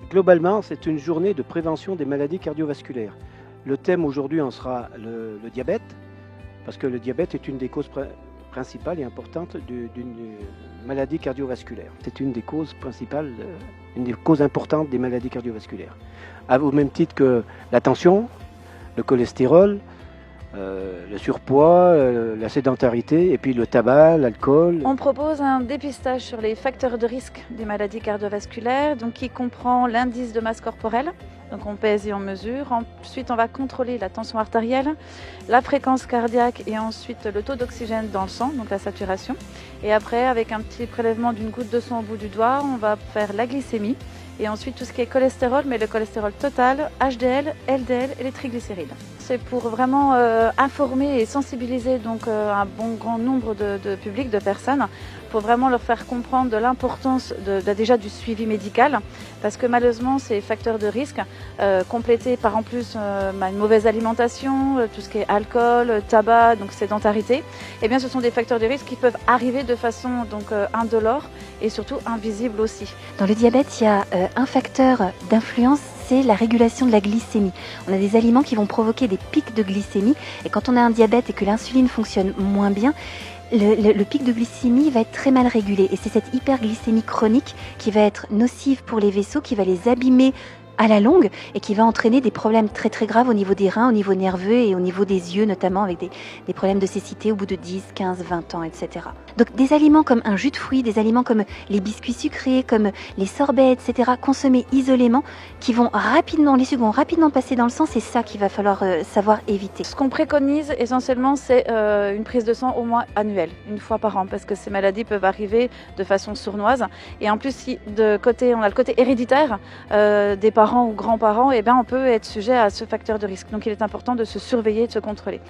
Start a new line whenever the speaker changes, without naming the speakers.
Globalement, c'est une journée de prévention des maladies cardiovasculaires. Le thème aujourd'hui en sera le diabète, parce que le diabète est une des causes principales et importantes d'une maladie cardiovasculaire. C'est une des causes principales, une des causes importantes des maladies cardiovasculaires. Au même titre que la tension, le cholestérol, le surpoids, la sédentarité et puis le tabac, l'alcool.
On propose un dépistage sur les facteurs de risque des maladies cardiovasculaires, donc qui comprend l'indice de masse corporelle. Donc on pèse et on mesure. Ensuite, on va contrôler la tension artérielle, la fréquence cardiaque et ensuite le taux d'oxygène dans le sang, donc la saturation. Et après, avec un petit prélèvement d'une goutte de sang au bout du doigt, on va faire la glycémie. Et ensuite, tout ce qui est cholestérol, mais le cholestérol total, HDL, LDL et les triglycérides. C'est pour vraiment informer et sensibiliser donc, un bon grand nombre de publics, de personnes, pour vraiment leur faire comprendre de l'importance déjà du suivi médical, parce que malheureusement, ces facteurs de risque, complétés par en plus une mauvaise alimentation, tout ce qui est alcool, tabac, donc sédentarité, eh bien, ce sont des facteurs de risque qui peuvent arriver de façon donc, indolore et surtout invisible aussi.
Dans le diabète, il y a un facteur d'influence, c'est la régulation de la glycémie. On a des aliments qui vont provoquer des pics de glycémie, et quand on a un diabète et que l'insuline fonctionne moins bien, le pic de glycémie va être très mal régulé, et c'est cette hyperglycémie chronique qui va être nocive pour les vaisseaux, qui va les abîmer à la longue et qui va entraîner des problèmes très très graves au niveau des reins, au niveau nerveux et au niveau des yeux, notamment avec des problèmes de cécité au bout de 10, 15, 20 ans, etc. Donc des aliments comme un jus de fruits, des aliments comme les biscuits sucrés, comme les sorbets, etc., consommés isolément, qui vont rapidement, les sucres vont rapidement passer dans le sang, c'est ça qu'il va falloir savoir éviter.
Ce qu'on préconise essentiellement, c'est une prise de sang au moins annuelle, une fois par an, parce que ces maladies peuvent arriver de façon sournoise. Et en plus, si on a le côté héréditaire des parents ou grands-parents, eh bien, on peut être sujet à ce facteur de risque. Donc il est important de se surveiller et de se contrôler.